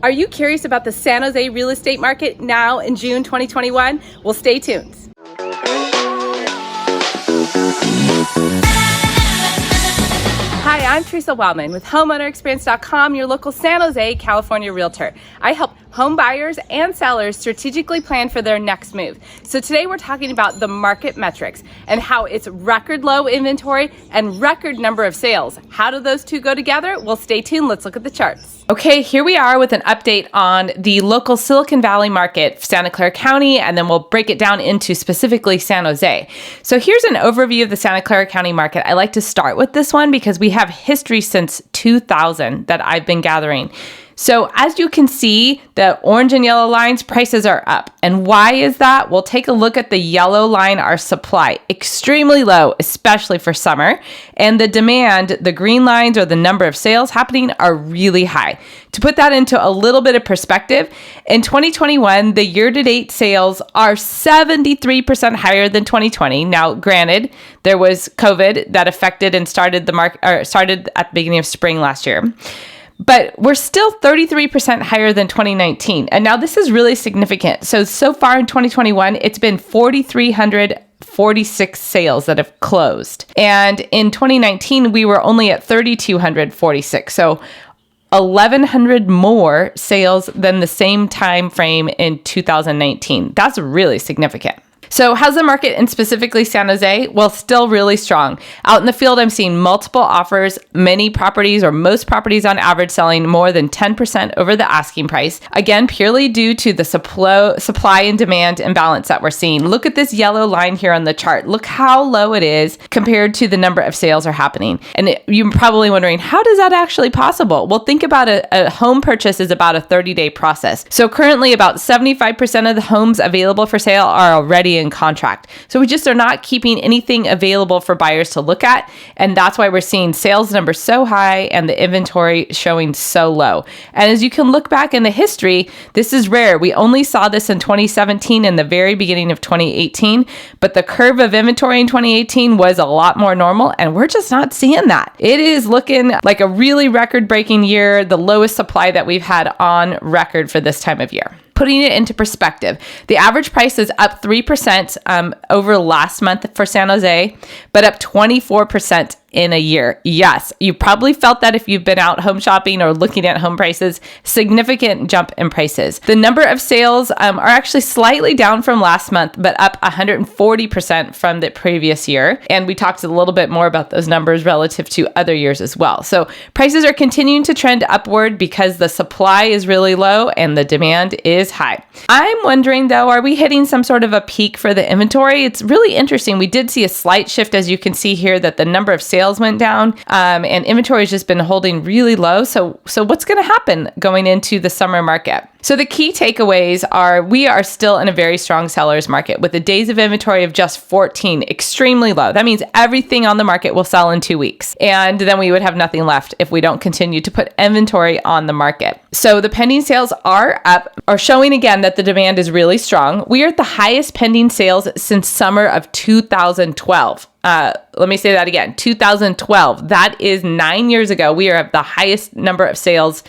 Are you curious about the San Jose real estate market now in June 2021? Well, stay tuned. Hi, I'm Theresa Wellman with HomeownerExperience.com, your local San Jose, California realtor. I help home buyers and sellers strategically plan for their next move. So today we're talking about the market metrics and how it's record low inventory and record number of sales. How do those two go together? Well, stay tuned. Let's look at the charts. Okay, here we are with an update on the local Silicon Valley market, Santa Clara County, and then we'll break it down into specifically San Jose. So here's an overview of the Santa Clara County market. I like to start with this one because we have history since 2000 that I've been gathering. So as you can see, the orange and yellow lines, prices are up. And why is that? We'll take a look at the yellow line, our supply, extremely low, especially for summer. And the demand, the green lines or the number of sales happening are really high. To put that into a little bit of perspective, in 2021, the year-to-date sales are 73% higher than 2020. Now, granted, there was COVID that affected and started the market, or started at the beginning of spring last year. But we're still 33% higher than 2019. And now this is really significant. So far in 2021, it's been 4,346 sales that have closed. And in 2019, we were only at 3,246. So 1,100 more sales than the same time frame in 2019. That's really significant. So how's the market in specifically San Jose? Well, still really strong. Out in the field, I'm seeing multiple offers, many properties or most properties on average selling more than 10% over the asking price. Again, purely due to the supply and demand imbalance that we're seeing. Look at this yellow line here on the chart. Look how low it is compared to the number of sales are happening. And you're probably wondering, how does that actually possible? Well, think about a home purchase is about a 30-day process. So currently about 75% of the homes available for sale are already in contract. So we just are not keeping anything available for buyers to look at. And that's why we're seeing sales numbers so high and the inventory showing so low. And as you can look back in the history, this is rare. We only saw this in 2017 and the very beginning of 2018, but the curve of inventory in 2018 was a lot more normal and we're just not seeing that. It is looking like a really record-breaking year, the lowest supply that we've had on record for this time of year. Putting it into perspective, the average price is up 3% over last month for San Jose, but up 24% in a year. Yes, you probably felt that if you've been out home shopping or looking at home prices, significant jump in prices. The number of sales are actually slightly down from last month, but up 140% from the previous year. And we talked a little bit more about those numbers relative to other years as well. So prices are continuing to trend upward because the supply is really low and the demand is high. I'm wondering though, are we hitting some sort of a peak for the inventory? It's really interesting. We did see a slight shift, as you can see here, that the number of sales went down and inventory has just been holding really low. So what's going to happen going into the summer market? So the key takeaways are we are still in a very strong seller's market with the days of inventory of just 14, extremely low. That means everything on the market will sell in 2 weeks. And then we would have nothing left if we don't continue to put inventory on the market. So the pending sales are up, or showing again that the demand is really strong. We are at the highest pending sales since summer of 2012. Let me say that again, 2012. That is 9 years ago. We are at the highest number of sales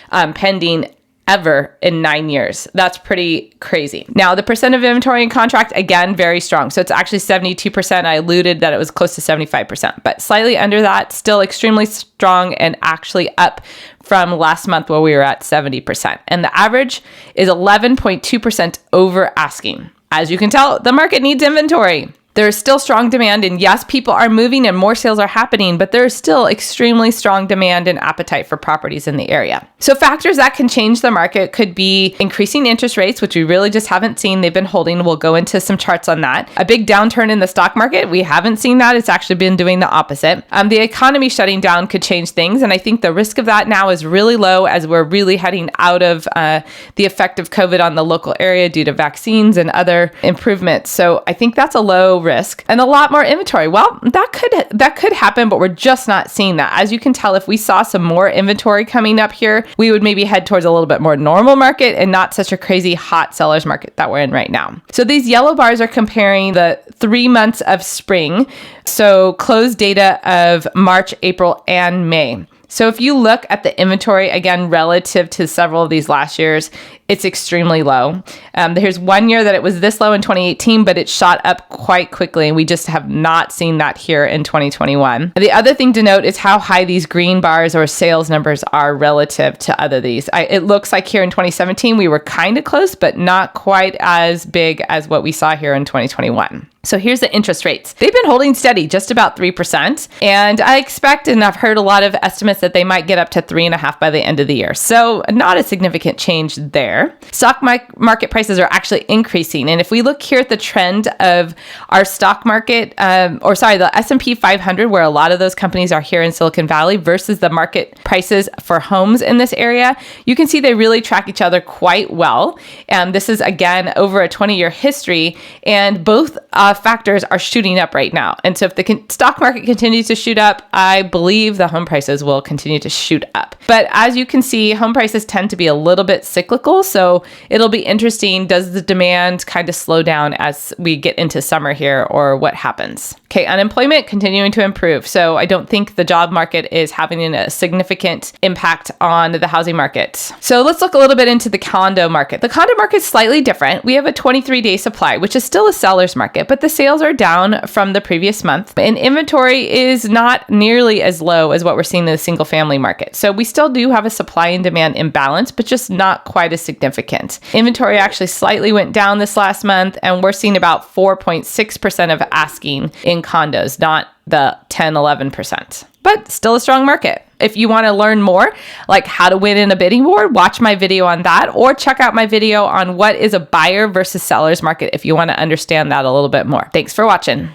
pending ever in 9 years. That's pretty crazy. Now, the percent of inventory in contract, again, very strong. So it's actually 72%. I alluded that it was close to 75%, but slightly under that, still extremely strong and actually up from last month where we were at 70%. And the average is 11.2% over asking. As you can tell, the market needs inventory. There is still strong demand, and yes, people are moving and more sales are happening, but there is still extremely strong demand and appetite for properties in the area. So factors that can change the market could be increasing interest rates, which we really just haven't seen. They've been holding. We'll go into some charts on that. A big downturn in the stock market. We haven't seen that. It's actually been doing the opposite. The economy shutting down could change things, and I think the risk of that now is really low as we're really heading out of the effect of COVID on the local area due to vaccines and other improvements. So I think that's a low risk and a lot more inventory. Well, that could happen, but we're just not seeing that. As you can tell, if we saw some more inventory coming up here, we would maybe head towards a little bit more normal market and not such a crazy hot seller's market that we're in right now. So these yellow bars are comparing the 3 months of spring. So closed data of March, April, and May. So if you look at the inventory, again, relative to several of these last years, it's extremely low. There's one year that it was this low in 2018, but it shot up quite quickly, and we just have not seen that here in 2021. The other thing to note is how high these green bars or sales numbers are relative to other these. It looks like here in 2017, we were kind of close, but not quite as big as what we saw here in 2021. So here's the interest rates. They've been holding steady, just about 3%. And I expect, and I've heard a lot of estimates that they might get up to 3.5% by the end of the year. So not a significant change there. Stock market prices are actually increasing. And if we look here at the trend of our stock market, the S&P 500, where a lot of those companies are here in Silicon Valley versus the market prices for homes in this area, you can see they really track each other quite well. And this is, again, over a 20-year history. And both factors are shooting up right now. And so if the stock market continues to shoot up, I believe the home prices will continue to shoot up. But as you can see, home prices tend to be a little bit cyclical. So it'll be interesting. Does the demand kind of slow down as we get into summer here, or what happens? Okay, unemployment continuing to improve. So I don't think the job market is having a significant impact on the housing market. So let's look a little bit into the condo market. The condo market is slightly different. We have a 23-day supply, which is still a seller's market, but the sales are down from the previous month. And inventory is not nearly as low as what we're seeing in the single family market. So we still do have a supply and demand imbalance, but just not quite as significant. Inventory actually slightly went down this last month, and we're seeing about 4.6% of asking in condos, not the 10-11%, but still a strong market. If you want to learn more, like how to win in a bidding war, watch my video on that, or check out my video on what is a buyer versus seller's market if you want to understand that a little bit more. Thanks for watching.